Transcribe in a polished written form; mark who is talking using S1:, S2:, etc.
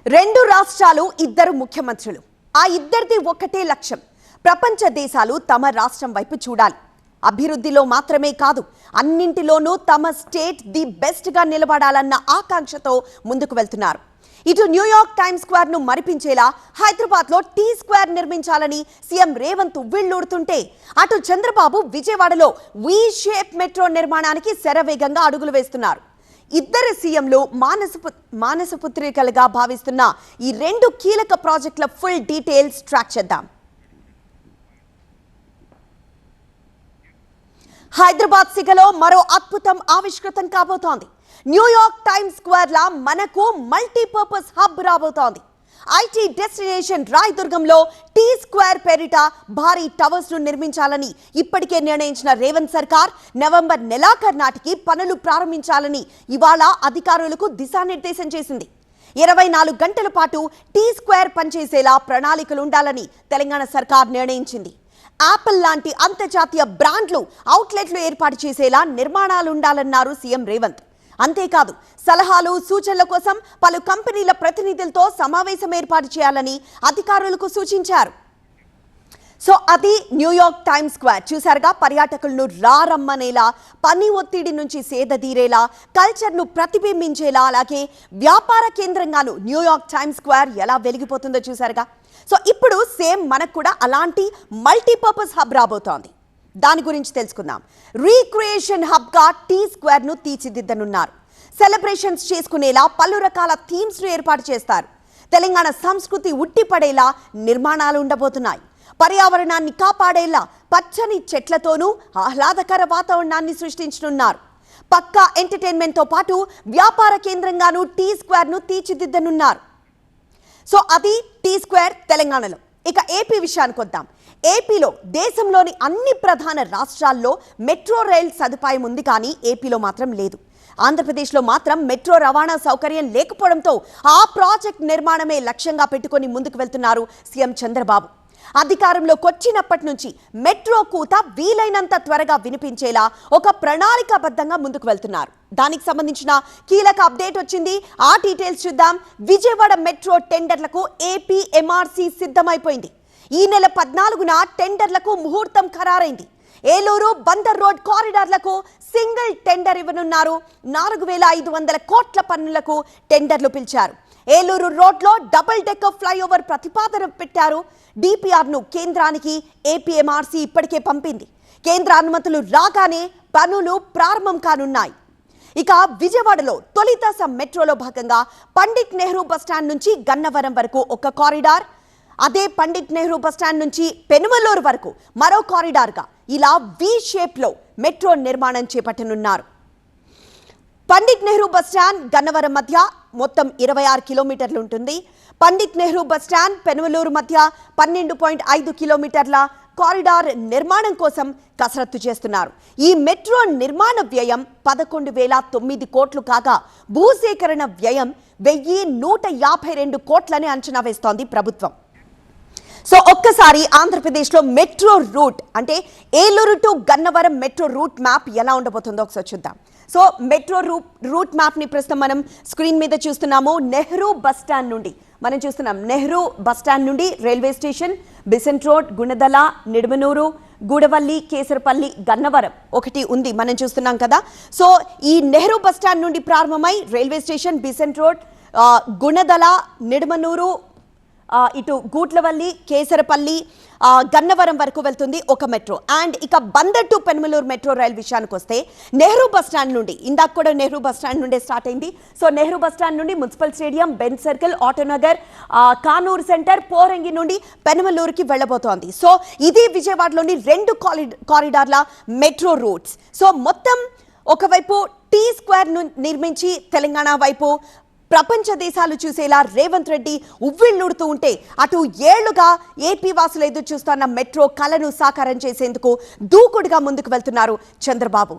S1: రెండు రాష్ట్రాలు ఇద్దరు ముఖ్యమంత్రులు ఆ ఇద్దరిది ఒకటే లక్ష్యం ప్రపంచ దేశాలు తమ రాష్ట్రం వైపు చూడాలి అభివృద్ధిలో మాత్రమే కాదు అన్నింటిలోనూ తమ స్టేట్ ది బెస్ట్ గా నిలబడాలన్న ఆకాంక్షతో ముందుకు వెళ్తున్నారు ఇటు న్యూయార్క్ టైమ్స్ స్క్వేర్ ను మరిపించేలా హైదరాబాద్ లో టీ స్క్వేర్ నిర్మించాలని సీఎం రేవంత్ ఉవ్విళ్లూరుతుంటే అటు చంద్రబాబు విజయవాడలో వి షేప్ మెట్రో నిర్మాణానికి శరవేగంగా అడుగులు వేస్తున్నారు ఇద్దరు సీఎంలు మానసపుత్రికలుగా భావిస్తున్న ఈ రెండు కీలక ప్రాజెక్టుల ఫుల్ డీటెయిల్స్ ట్రాక్ చేద్దాం. హైదరాబాద్ సిగలో మరో అద్భుతం ఆవిష్కృతం కాబోతోంది. న్యూయార్క్ టైమ్స్ స్క్వేర్ లా మనకు మల్టీపర్పస్ హబ్ రాబోతోంది. ఐటీ డెస్టినేషన్ రాయదుర్గంలో టీ స్క్వేర్ పేరిట భారీ టవర్స్ ను నిర్మించాలని ఇప్పటికే నిర్ణయించిన రేవంత్ సర్కార్ నవంబర్ నెలాఖరు నాటికి పనులు ప్రారంభించాలని ఇవాళ అధికారులకు దిశానిర్దేశం చేసింది. 24 గంటల పాటు టీ స్క్వేర్ పనిచేసేలా ప్రణాళికలు ఉండాలని తెలంగాణ సర్కార్ నిర్ణయించింది. యాపిల్ లాంటి అంతర్జాతీయ బ్రాండ్లు అవుట్లెట్లు ఏర్పాటు చేసేలా నిర్మాణాలు ఉండాలన్నారు సీఎం రేవంత్. అంతేకాదు సలహాలు సూచనల కోసం పలు కంపెనీల ప్రతినిధులతో సమావేశం ఏర్పాటు చేయాలని అధికారులకు సూచించారు. సో అది న్యూయార్క్ టైమ్స్ స్క్వేర్ చూసారుగా, పర్యాటకులను రారమ్మనేలా, పని ఒత్తిడి నుంచి సేదదీరేలా, కల్చర్ను ప్రతిబింబించేలా, అలాగే వ్యాపార కేంద్రంగాను న్యూయార్క్ టైమ్స్ స్క్వేర్ ఎలా వెలిగిపోతుందో చూసారుగా. సో ఇప్పుడు సేమ్ మనకు కూడా అలాంటి మల్టీపర్పస్ హబ్ రాబోతోంది. దాని గురించి తెలుసుకుందాం. రీక్రియేషన్ హబ్ గా టీ స్క్వేర్ ను తీర్చిదిద్దనున్నారు. సెలబ్రేషన్స్ చేసుకునేలా పలు రకాల థీమ్స్ ను ఏర్పాటు చేస్తారు. తెలంగాణ సంస్కృతి ఉట్టిపడేలా నిర్మాణాలు ఉండబోతున్నాయి. పర్యావరణాన్ని కాపాడేలా పచ్చని చెట్లతోనూ ఆహ్లాదకర వాతావరణాన్ని సృష్టించనున్నారు. పక్కా ఎంటర్టైన్మెంట్ తో పాటు వ్యాపార కేంద్రంగాను టీ స్క్వేర్ ను తీర్చిదిద్దనున్నారు. సో అది టీ స్క్వేర్ తెలంగాణలో. ఇక ఏపీ విషయానికి వద్దాం. ఏపీలో దేశంలోని అన్ని ప్రధాన రాష్ట్రాల్లో మెట్రో రైల్ సదుపాయం ఉంది, కానీ ఏపీలో మాత్రం లేదు. ఆంధ్రప్రదేశ్లో మాత్రం మెట్రో రవాణా సౌకర్యం లేకపోవడంతో ఆ ప్రాజెక్ట్ నిర్మాణమే లక్ష్యంగా పెట్టుకొని ముందుకు వెళ్తున్నారు సీఎం చంద్రబాబు. అధికారంలోకి వచ్చినప్పటి నుంచి మెట్రో కూత వీలైనంత త్వరగా వినిపించేలా ఒక ప్రణాళికాబద్ధంగా ముందుకు వెళ్తున్నారు. దానికి సంబంధించిన కీలక అప్డేట్ వచ్చింది. ఆ డీటెయిల్స్ చూద్దాం. విజయవాడ మెట్రో టెండర్లకు ఏపీ ఎంఆర్సీ సిద్ధమైపోయింది. ఈ నెల 14న టెండర్లకు ముహూర్తం ఖరారైంది. ఏలూరు బందర్ రోడ్ కారిడార్లకు సింగిల్ టెండర్ ఇవ్వనున్నారు. 4500 కోట్ల పన్నులకు టెండర్లు పిలిచారు. ఏలూరు రోడ్లో డబుల్ డెక్కర్ ఫ్లైఓవర్ ప్రతిపాదన పెట్టారు. డిపిఆర్ను కేంద్రానికి ఏపీఎంఆర్సీ ఇప్పటికే పంపింది. కేంద్ర అనుమతులు రాగానే పనులు ప్రారంభం కానున్నాయి. ఇక విజయవాడలో తొలి దశ మెట్రోలో భాగంగా పండిట్ నెహ్రూ బస్టాండ్ నుంచి గన్నవరం వరకు ఒక కారిడార్, అదే పండిట్ నెహ్రూ బస్టాండ్ నుంచి పెనుమలూరు వరకు మరో కారిడార్గా ఇలా వి షేప్లో మెట్రో నిర్మాణం చేపట్టనున్నారు. పండిట్ నెహ్రూ బస్టాండ్ గన్నవరం మధ్య మొత్తం 26 కిలోమీటర్లు ఉంటుంది. పండిట్ నెహ్రూ బస్టాండ్ పెనుమలూరు మధ్య 12.5 కిలోమీటర్ల కారిడార్ నిర్మాణం కోసం కసరత్తు చేస్తున్నారు. ఈ మెట్రో నిర్మాణ వ్యయం 11,009 కోట్లు కాగా భూసేకరణ వ్యయం 1,152 కోట్లని అంచనా వేస్తోంది ప్రభుత్వం. సో ఒక్కసారి ఆంధ్రప్రదేశ్లో మెట్రో రూట్ అంటే Eluru to Gannavaram metro route map ఎలా ఉండబోతుందో ఒకసారి చూద్దాం. సో మెట్రో రూట్ మ్యాప్ని ప్రస్తుతం మనం స్క్రీన్ మీద చూస్తున్నాము. నెహ్రూ బస్టాండ్ నుండి మనం చూస్తున్నాం. నెహ్రూ బస్టాండ్ నుండి railway station, Besant road, Gunadala, Nidamanuru, Gudavalli, Kesarapalli, Gannavaram ఒకటి ఉంది మనం చూస్తున్నాం కదా. సో ఈ నెహ్రూ బస్టాండ్ నుండి ప్రారంభమై railway station, Besant road, Gunadala, Nidamanuru, ఇటు గూట్లవల్లి, కేసరపల్లి, గన్నవరం వరకు వెళ్తుంది ఒక మెట్రో. అండ్ ఇక Bandar to Penumaluru metro rail విషయానికి వస్తే నెహ్రూ బస్టాండ్ నుండి, ఇందాక కూడా నెహ్రూ బస్టాండ్ నుండే స్టార్ట్ అయింది. సో నెహ్రూ బస్టాండ్ నుండి municipal stadium, Benz circle, Autonagar, Kanuru centre, Porangi నుండి పెనుమలూరుకి వెళ్ళబోతోంది. సో ఇది విజయవాడలోని 2 కారిడార్ల మెట్రో రూట్స్. సో మొత్తం ఒకవైపు టీ స్క్వేర్ ను నిర్మించి తెలంగాణ వైపు ప్రపంచ దేశాలు చూసేలా రేవంత్ రెడ్డి ఉవ్విళ్లూడుతూ ఉంటే, అటు ఏళ్లుగా ఏపీ వాసులు ఎదురు చూస్తున్న మెట్రో కలను సాకారం చేసేందుకు దూకుడుగా ముందుకు వెళ్తున్నారు చంద్రబాబు.